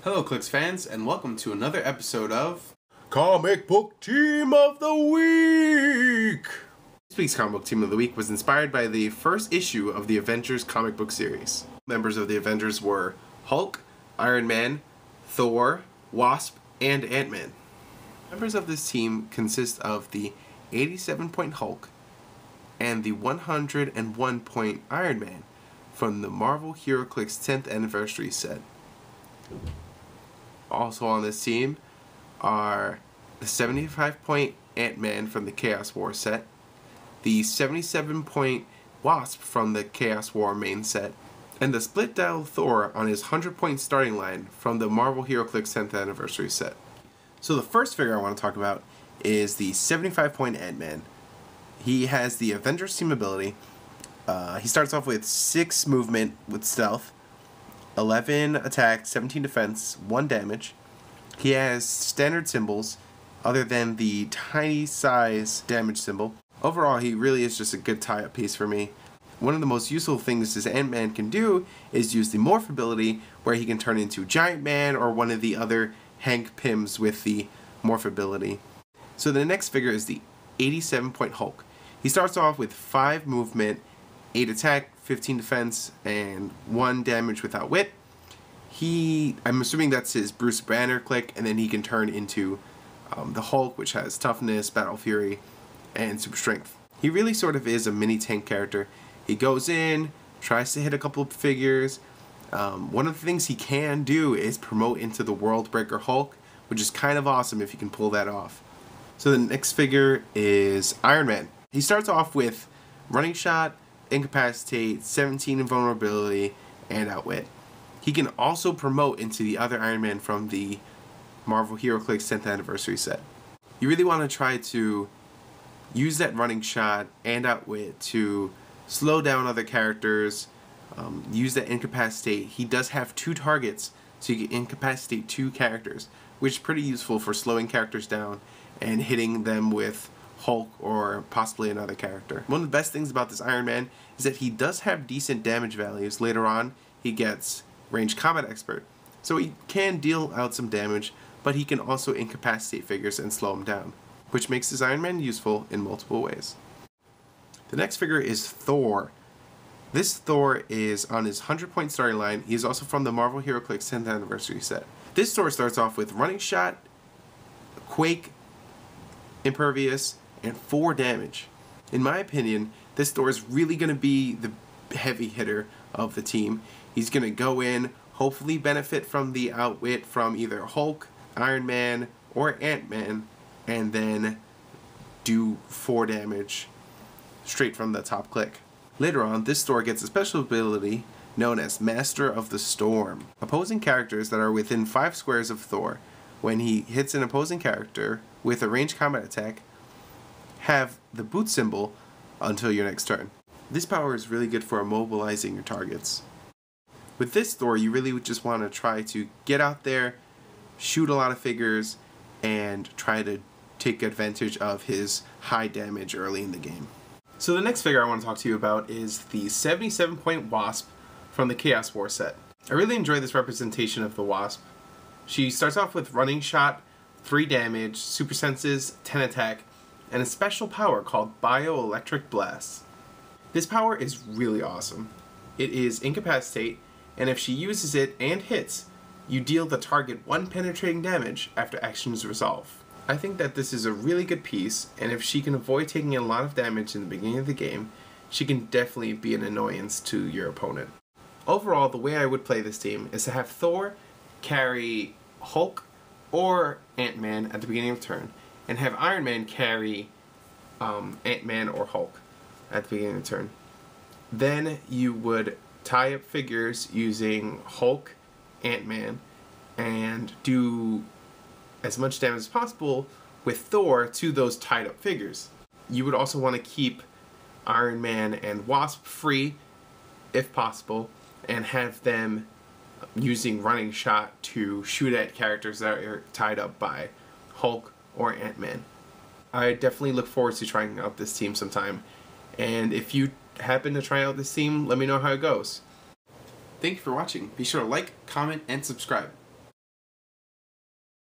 Hello Clix fans, and welcome to another episode of Comic Book Team of the Week! This week's Comic Book Team of the Week was inspired by the first issue of the Avengers comic book series. Members of the Avengers were Hulk, Iron Man, Thor, Wasp, and AntMan. Members of this team consist of the 87-point Hulk and the 101-point Iron Man from the Marvel HeroClix 10th anniversary set. Also on this team are the 75-point Ant-Man from the Chaos War set, the 77-point Wasp from the Chaos War main set, and the split dial Thor on his 100-point starting line from the Marvel HeroClix 10th anniversary set. So the first figure I want to talk about is the 75-point Ant-Man. He has the Avengers team ability. He starts off with 6 movement with stealth, 11 attack, 17 defense, 1 damage. He has standard symbols other than the tiny size damage symbol. Overall, he really is just a good tie-up piece for me. One of the most useful things this Ant-Man can do is use the Morph ability, where he can turn into Giant Man or one of the other Hank Pyms with the Morph ability. So the next figure is the 87-point Hulk. He starts off with 5 movement, 8 attack, 15 defense, and 1 damage without wit. I'm assuming that's his Bruce Banner click, and then he can turn into the Hulk, which has toughness, battle fury, and super strength. He really sort of is a mini tank character. He goes in, tries to hit a couple of figures. One of the things he can do is promote into the World Breaker Hulk, which is kind of awesome if you can pull that off. So the next figure is Iron Man. He starts off with running shot, incapacitate, 17 invulnerability, and outwit. He can also promote into the other Iron Man from the Marvel HeroClix 10th anniversary set. You really want to try to use that running shot and outwit to slow down other characters, use that incapacitate. He does have 2 targets, so you can incapacitate 2 characters, which is pretty useful for slowing characters down and hitting them with Hulk or possibly another character. One of the best things about this Iron Man is that he does have decent damage values. Later on, he gets Ranged Combat Expert, so he can deal out some damage, but he can also incapacitate figures and slow them down, which makes this Iron Man useful in multiple ways. The next figure is Thor. This Thor is on his 100-point starting line. He is also from the Marvel HeroClix 10th anniversary set. This Thor starts off with running shot, quake, impervious, and 4 damage. In my opinion, this Thor is really going to be the heavy hitter of the team. He's going to go in, hopefully benefit from the outwit from either Hulk, Iron Man, or Ant-Man, and then do 4 damage straight from the top click. Later on, this Thor gets a special ability known as Master of the Storm. Opposing characters that are within 5 squares of Thor, when he hits an opposing character with a ranged combat attack, have the boot symbol until your next turn. This power is really good for immobilizing your targets. With this Thor, you really would just want to try to get out there, shoot a lot of figures, and try to take advantage of his high damage early in the game. So the next figure I want to talk to you about is the 77-point Wasp from the Chaos War set. I really enjoy this representation of the Wasp. She starts off with running shot, 3 damage, super senses, 10 attack, and a special power called Bioelectric Blast. This power is really awesome. It is incapacitate, and if she uses it and hits, you deal the target 1 penetrating damage after actions resolve. I think that this is a really good piece, and if she can avoid taking a lot of damage in the beginning of the game, she can definitely be an annoyance to your opponent. Overall, the way I would play this team is to have Thor carry Hulk or Ant-Man at the beginning of turn, and have Iron Man carry Ant-Man or Hulk at the beginning of the turn. Then you would tie up figures using Hulk, Ant-Man, and do as much damage as possible with Thor to those tied up figures. You would also want to keep Iron Man and Wasp free, if possible, and have them using running shot to shoot at characters that are tied up by Hulk or Ant-Man. I definitely look forward to trying out this team sometime, and if you happen to try out this team, let me know how it goes. Thank you for watching. Be sure to like, comment, and subscribe.